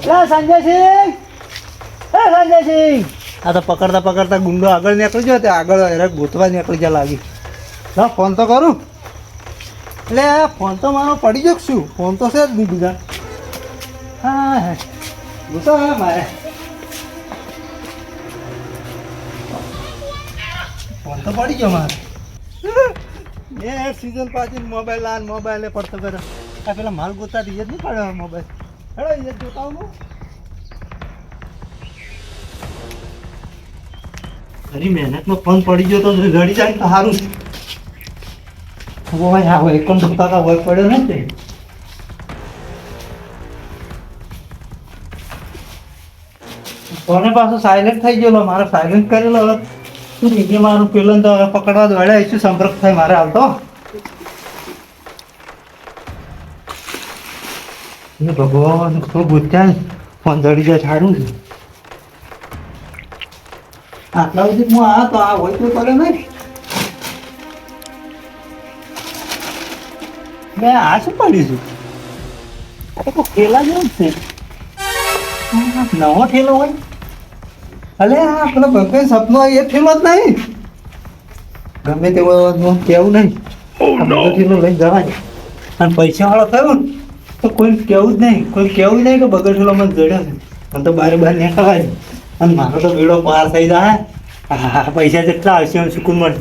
સંજયસિંહ, સંજયસિંહ. આ તો પકડતા પકડતા ગુંડો આગળ નીકળી ગયો, તે આગળ હેરાક ગોતવા નીકળી જાય લાગી. હા, ફોન તો કરું. એટલે ફોન તો મારો પડી ગયો શું? ફોન તો છે જ નહીં બીજા. હા, ગુસ્સો હા મારે. ફોન તો પડી ગયો મારે. સીઝન પાછી મોબાઈલ પડતો કરે. આ પેલા માલ ગોતા રિયત નહીં પડે મોબાઈલ. હેડો રિયત જોતા હું. ખરી મહેનતનો ફોન પડી ગયો તો રડી જાય તો સારું છે. હોય હા એક દુખતા હોય પડ્યો નથી. ફોને પાછો સાયલેન્ટ થઈ ગયેલો, મારે સાયલેન્ટ કરેલો. હવે શું કે મારું પેલો તો હવે પકડવા દોડ્યા શું સંપર્ક થાય મારે હાલ તો. ભગવાન શું ગુત્યા ફોન જડી જાય સારું છે. આટલા સુધી હું આ તો આ હોય તો પડે નહીં. મેં આ શું પડીશું? ઠેલા જેવું છે, નવો ઠેલો હોય. અલે આ પેલો ભગવાન સપનો એ ઠેલો જ નહીં. ગમે તેવો કેવું નહીં. ઠેલો લઈને જવાય. અને પૈસા વાળો થયો ને તો કોઈ કેવું જ નહીં, કોઈ કેવું નહીં કે બગર ઠેલો મને જડ્યો છે. મને તો બારે બહાર નીકળાય અને મારો તો બેડો પાર થઈ જાય. હા, પૈસા જેટલા આવશે એમ સુકૂન મળે.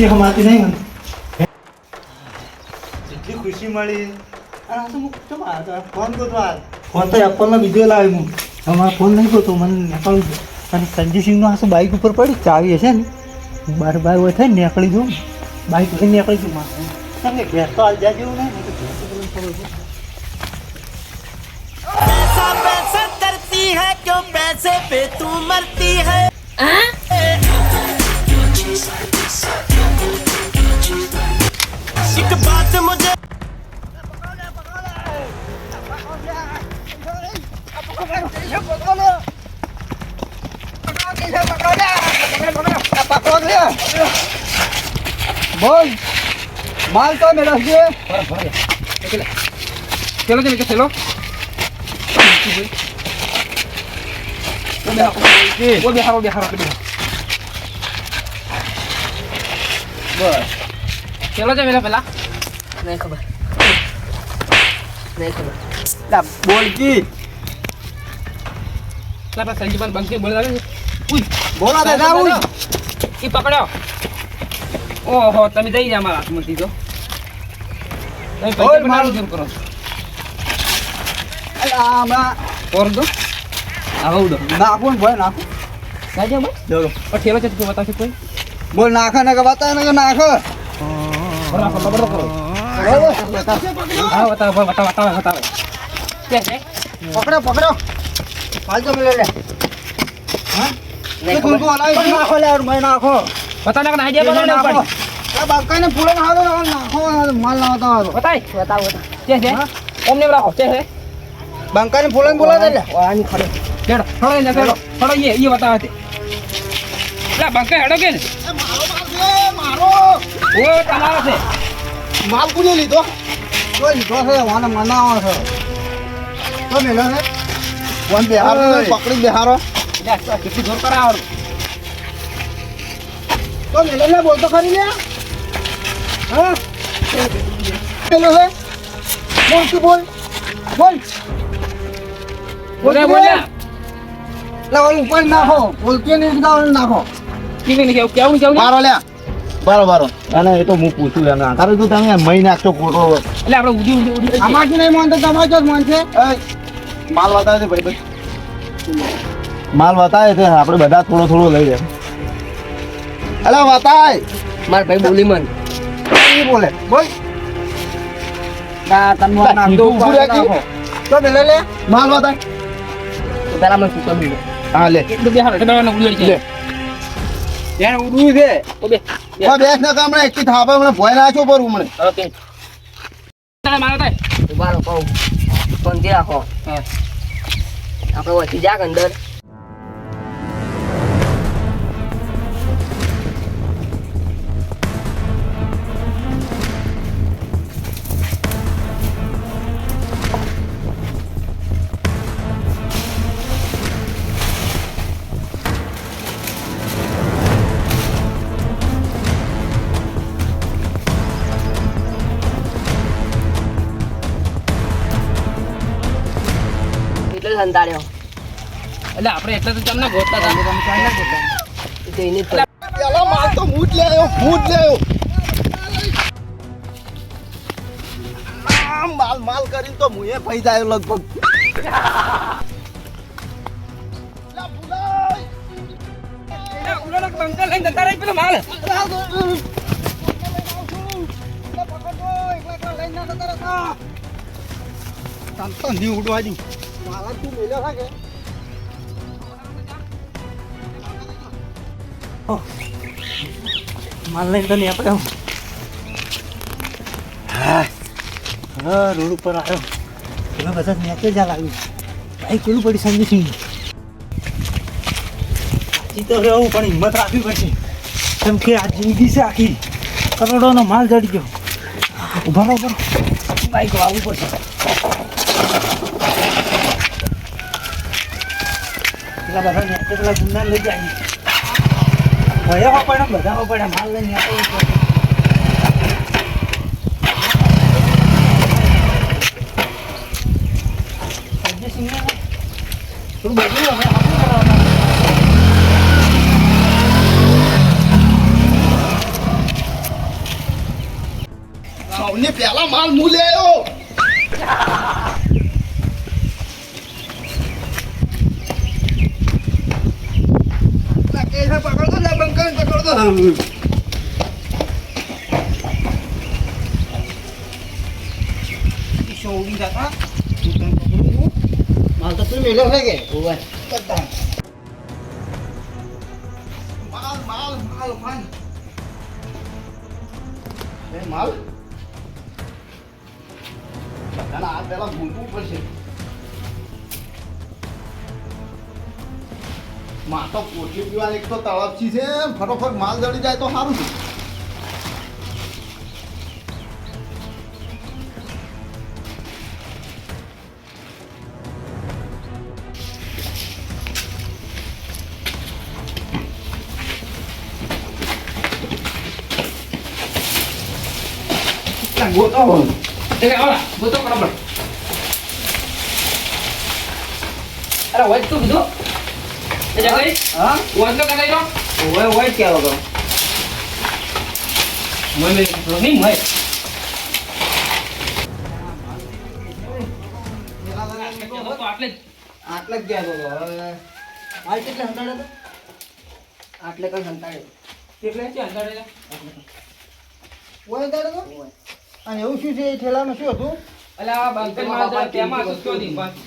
હમાતી નહીં મને જેટલી ખુશી મળી. ફોન તો એપલનો બીજો લાવ્યો હું. અમારો ફોન નહીં ગયો મને નીકળવું છે. અને સંજીસિંહનો આ શું બાઇક ઉપર પડી ચાવી હશે ને, બાર હોય થાય ને નીકળી જવું. બાઇક લઈને નીકળી જવું મારે. કેમ કે ઘેર તો હાલ જાય જેવું નહીં. पैसे पे तू मरती है. एक बात मुझे बोल माल तो मेरा है. चलो चलो चलो वो बिहारो बस चलो जा मेरा पहला नहीं खबर बोल की क्या संजीवन बंके बोल रहा है. बोला था ना ये पकड़ो. ओहो તમે જઈ જા મારા હાથમાંથી તો તમે પૈસા બનાવો જરૂર કરો. અલા માં ઓર દો આવો દો નાખો ને ભાઈ નાખો સાજા ભાઈ ચલો ઠેલો છે તું બતાવશે કોઈ બોલ નાખા ને કે બતા ને કે નાખો. બરાબર બરાબર કરો. હા બતાવો કે છે પકડો હાલ તો લે હા નહીં તું અલાઈ નાખો લે ઓર મેં નાખો પતા ના આઈડિયા બનાવ ને પડી. આ બાકાને પૂરો નાખો નાખો માલ લાવતા આવો બતાવો કે છે ઓમને રાખો કે છે બંકાને ફૂલન બોલા દે લે આની ખડે લેડો ખડે ને લેડો ખડો ये બતાવે તે લા બંકા હેડો કે ને મારો ઓ તમારો છે માલ કોને લીધો કોઈ લીધો છે વાને મનાવો છે તો મેલો ને વન બિહાર પકડી બિહારો લે કેટલી જોર કરાવ તો મેલો લે બોલ તો ખરી લે હા મેલો હે બોલ કે બોલ બોલે લા ઓલ ઉપર નાખો બોલકે નહીં નાખો કેવી નહીં કેવું મારો લે બારો અને એ તો હું પૂછું લે ના તારે તો તમે મહી નાખશો ખોટો એટલે આપણે ઉડી આમાંથી નહીં મોન તો તમારે જ મોન છે. માલ બતાવે છે ભાઈ માલ બતાવે છે આપણે બધા થોડો લઈ લે. અલા બતાય માર ભાઈ બોલી મન બોલે બોલ ના તને નામ દો નાખો તો લે માલ બતાય પેલા મને પૂછો લે હા લે એક બે હારો ડબાનો ઉડી છે યાર ઉડું છે તો બે બેસ ના કામણે એકથી થાપે મને ભોય નાખ્યો પર મને ઓકે તારે મારો થાય ઉભારો કહું ફોન દે રાખો હા આપણે વચ્ચે જા અંદર હંતાડ્યો. એટલે આપણે એટલે તો તમને ગોતતા હતા. તમે ચાલ ના ગોતા. એ તો એની જ તો. પેલા માલ તો મૂટ લે આવ્યો માલ કરીને તો મુએ પૈ જાય લગભગ ઉલોનો બંકર લઈને જતા રહી પેલો માલ. તો નહીં ઉડવા દી માલા તું મેલ્યો છે કે માલ લઈને તો નહીં આપણે હા રોડ ઉપર આવ્યો એમાં બધા મેચે જ લાગ્યું ભાઈ પેલું પડી સંજયસિંહ હજી તો રહેવું પણ હિંમત રાખવી પડશે કેમ કે આ જિંદગી છે આખી કરોડોનો માલ જડી ગયો ઉભા રહો બાઈક વાવવું પડશે પેલા બધા મેચે પેલા ગુંડા લઈ જાય ભયા પડે બધા પડે માલ લઈને નીકળવું પડે થોડું બધું હવે આપણે કરવાના સૌને પેલા માલ મુ લે આવ્યો પકડતો લે બંકર પકડતો શોધી જતા માલ તો તું મેળ્યો છે કે માલ માલ માલ બધાના આ પેલા મૂકવું પડશે માં તો કોઠી પીવા એક તો તળપછી છે ફટોફટ માલ જડી જાય તો સારું છે ગોતો એટલે આવડા ગોતો બરાબર. અરે હોય તું કીધું એ જગાઈ હા હોય તો કરાઈ લો. ઓય ક્યાં વગર મને નહીં મય તો આટલે આટલે જ ગયા તો હવે માલ કેટલે હંતાડે તો આટલે કઈ હંતાડે કેટલે છે અંધારે ઓય હંતાડે તો અને એવું શું છે એ ઠેલામાં શું હતું એટલે આ બંકર માલ જરા તેમાં શું કયો દી પાછું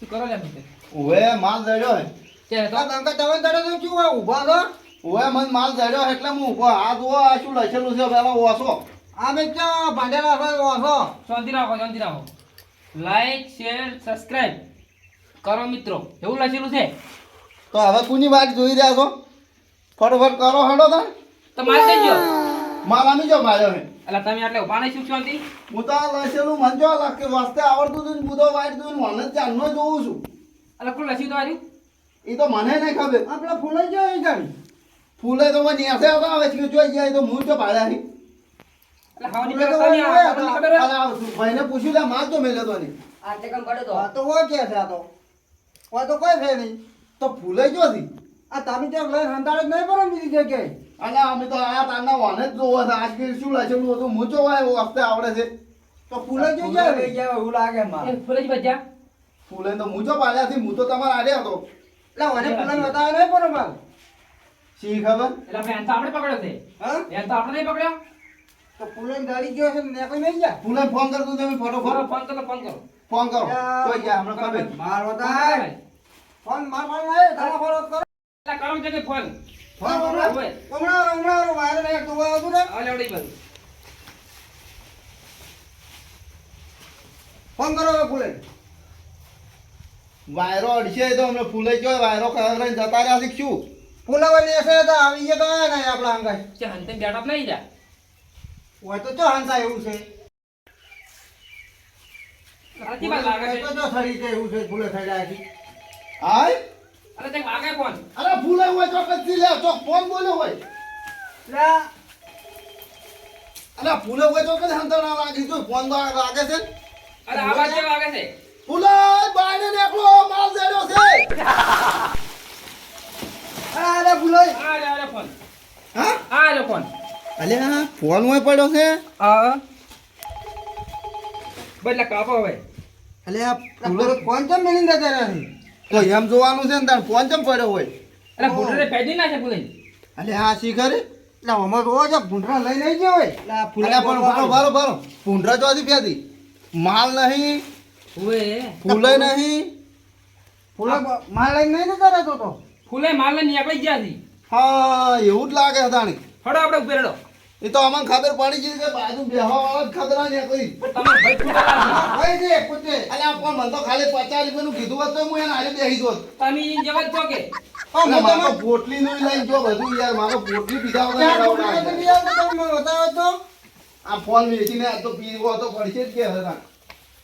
શું કરો લે બંકર ઓવે માલ જડ્યો હે કે તો આ બંકા તમે તારે તો શું આ ઊભા છો ઓવે મને માલ જડ્યો એટલે હું ઊભો આ જુઓ આ શું લખેલું છે પેલા ઓછો આમે ક્યાં ભાંડેલા છો શાંતિ રાખો લાઈક શેર સબસ્ક્રાઇબ કરો મિત્રો એવું લખેલું છે તો હવે કોની વાત જોઈ રહ્યા છો ફટોફટ કરો હેડો તા તમારે કઈ ગયો માલ આમી જો માર્યો હે એટલે તમે આટલે ઉભા નહીં શું શાંતિ હું તો આ લખેલું મને જો લાગે વાસ્તે આવડતું હતું ને બુધો વાઈટ હતું ને મને ચાંદનો જોઉં છું એટલે કોણ લખ્યું તો આવ્યું એ તો મને નહીં ખબર આપણે ફૂલે જો એ ગાડી ફૂલે તો મને નેસે આવતા આવે છે જોઈ જાય તો હું તો ભાડ્યા નહીં એટલે ખાવાની ફૂલે તો વ્યવસ્થા નહીં હોય, આપણને ખબર હે? અરે આ ભાઈને પૂછ્યું લે માલ તો મેલ્યો તો નહીં આટલે કેમ પડ્યો તો? આ તો હોય કે છે આ તો કોઈ છે નહીં તો ફૂલે જો હતી આ તમે ત્યાં લઈને હંતાડે જ નહીં પડે ને બીજી જગ્યાએ અને અમે તો આ તારના વાને જ જોવો છે આજ કે શું લખેલું હતું હું જોવાય વાસ્તે આવડે છે તો ફૂલે જો જાય લઈ જાય એવું લાગે મારે એ ફૂલેજી બચ્ચા ફૂલે તો હું જો પાડ્યા થી હું તો તમારે આડે હતો એટલે મને ફૂલે બતાવે નહીં પડે મારે શી ખબર એટલે બેન તો આપણે પકડ્યો છે હા બેન તો આપણે નહીં પકડ્યો તો ફૂલે ગાડી ગયો છે ને કોઈ નહીં જાય ફૂલે ફોન કરતું તમે ફટોફટ ફોન કરો ફોન કરો ફોન કરો તો ગયા હમણાં ખબર માર બતાય ફોન માર નહીં તારા ફોન કરો એટલે કરો છે કે ફોન ફોન હોય. હમણાં વાયર નહીં તું આવતું ને હવે લેવડી બંધ ફોન કરો હવે ફૂલે વાયરો અડશે તો અમને ફૂલે ગયો વાયરો ખરાબ રહીને જતા રહ્યા શીખશું ફૂલાવાની હશે તો આવી ગયા તો નહીં આપણા અંગાઈ છે હંતે બેઠા નહીં જા હોય તો ચો હંસા એવું છે સાચી વાત લાગે છે તો જો થડી છે એવું છે ફૂલે થઈ જાય છે હાય અરે તે વાગે ફોન અરે ફૂલે હોય તો કચ્છી લે ચોક ફોન બોલ્યો હોય અરે ફૂલે હોય તો કદી હંતર ના લાગી જો ફોન તો લાગે છે અરે આવાજ કેવો આવે છે? ફૂલાઈ બાયને નીકળો માલ જડ્યો છે અરે ભૂલાઈ આ રે ફોન. હા આ રે ફોન. અલ્યા ફોન હોય પડ્યો છે હા. બદલા કાપો હવે. અલ્યા ફૂલો કોણ ચમ મેલીને જતા રહ્યા છે? તો એમ જોવાનું છે ને તાર ફોન ચમ પડ્યો હોય અરે ભૂંડરે ફેદી ના છે ભૂલાઈ. અલ્યા હા શીખર એટલે અમે રોજ આ ભૂંડરા લઈને આવી ગયા હોય એટલે આ અલ્યા પણ ફૂલા ભરો ભરો ભૂંડરા ચોથી ફેદી માલ નહીં ઓએ ફૂલે નહીં ફૂલા માલ લઈને નહીં જતા રહેતો તો ફૂલે માલને નીકળી ગયા છે. હા એવું જ લાગે હતાણી હડો આપણે ઉપર હેડો. એ તો અમને ખબર પડી ગઈ કે બાજુ બેહવા વાળા જ ખતરા ને કોઈ પણ તમારે ભાઈ ફૂટેલા છે. ભાઈ છે પોતે અલ્યા પણ મને તો ખાલી 50 રૂપિયાનું કીધું હોત તો હું એને હારે બેહી જોત તમે ઈ જવા જ છો કે? અલ્યા મારો પોટલી નું લઈને જો બધું યાર મારો પોટલી પીધા વગર આ ફોન વેચીને આ તો પીવો તો પડશે જ કે હતા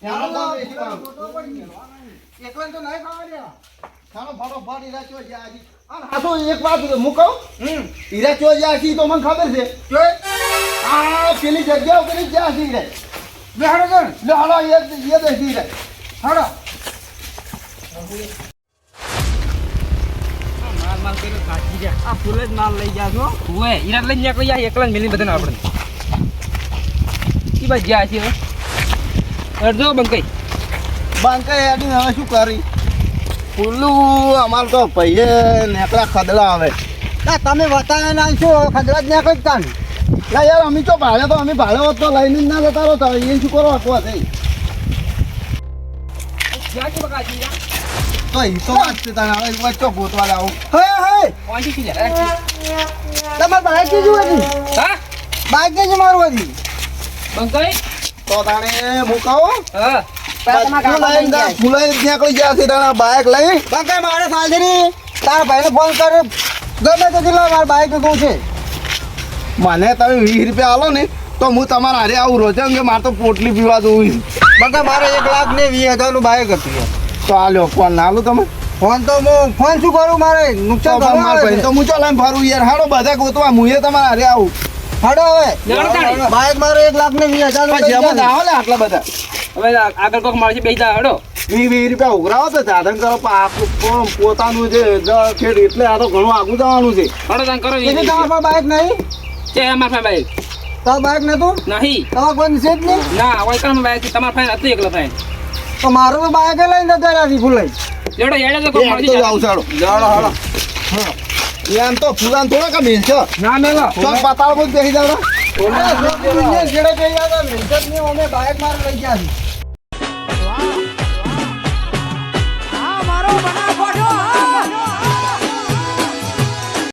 એનો ફોન વેચી કાઢો. એકલા તો નહીં ખાવા દે ચાલો ફટોફટ હીરા ચો જ્યાં હજી. હા તો એક વાત હું કહું હીરા ચો જ્યાં હજી તો મને ખબર છે આ પેલી જગ્યા ઉપર જ જ્યાં હજી રે બેહાડો કર લે હાલો એ બેસી રે હાડો માલ માલ કરીને કાઢી ગયા. આ ફૂલે જ માલ લઈ ગયા છો ઓએ ઈરા લઈને નીકળી ગયા એકલા જ મેલી બધાને આપણે. ઈ બાજુ ગયા છે હવે. અડધો બંકાઈ. બાંકા હેડી હવે શું કરી ફૂલું અમાર તો પૈયે નેકળા ખદડા આવે ના તમે બતાવ્યા ના છો ખદરા જ નાખો જ તાન ના યાર અમે તો ભાડે તો અમે ભાડે હોત તો લઈને જ ના જતા રહો તો એ શું કરો આખવા થઈ ક્યાં કે બકાજી જા? તો એ તો વાત છે તને હવે વચ્ચો ગોતવા લાવો હે હે પહોંચી કી જા. તમાર બાઈક કે જુઓ હતી હા? બાઈક કે જ મારું હતી બંકાઈ? તો તાણે મુકાવો હા. ફૂલાઈ નીકળી ગયા છે તારા બાઇક લઈ બાકા મારે સાંજરી તારા ભાઈને ફોન કર ગમે તો કેટલા મારા બાઈક કહું છે મને તમે 20 રૂપિયા આલો ને તો હું તમારા હારે આવું રોજ કે મારે તો પોટલી પીવા દઉં બાકા મારે 1,20,000 નું બાઈક હતું તો આલ્યો ફોન ના આલું તમે ફોન તો હું ફોન શું કરું મારે નુકસાન તો થવાનું માર ભાઈ તો હું ચાલે ફરું યાર હાડો બધા ગોતવા હું એ તમારા હારે આવું હાડો લેવડો તાણી. હવે બાઈક મારે 1,20,000 નું પછી એમાં લઈ આવો ને આટલા બધા હવે આગળ કોક મારશે બેસી જા હડો. 20 રૂપિયા ઉઘરાવો તો સાધન કરો પણ આપણું પોતાનું છે ખેડ એટલે આ તો ઘણું આગું જવાનું છે હડો તાન કરો. એટલે તમારા પાસે બાઈક નહીં છે અમાર પાસે બાઈક તો બાઈક નતું નહીં. તમારા કોઈ છે જ નહીં ના હોય કણ બાઈક તમારા પાસે હતું એકલા પાસે. તો મારું તો બાઈક લઈને જતા રહ્યા ફૂલાઈ લેવડો હેડે તો કોક એ મારશે તો જા. જાઉં ચાલો જાડો હાડો એમ તો ફૂલાન થોડા કા મેલ છે ના મેલો ચોક પાતાળ પર બેસી જાવ છેડે જઈ આવ્યા મિલકત ની અમે બાઈક મારે લઈ ગયા છે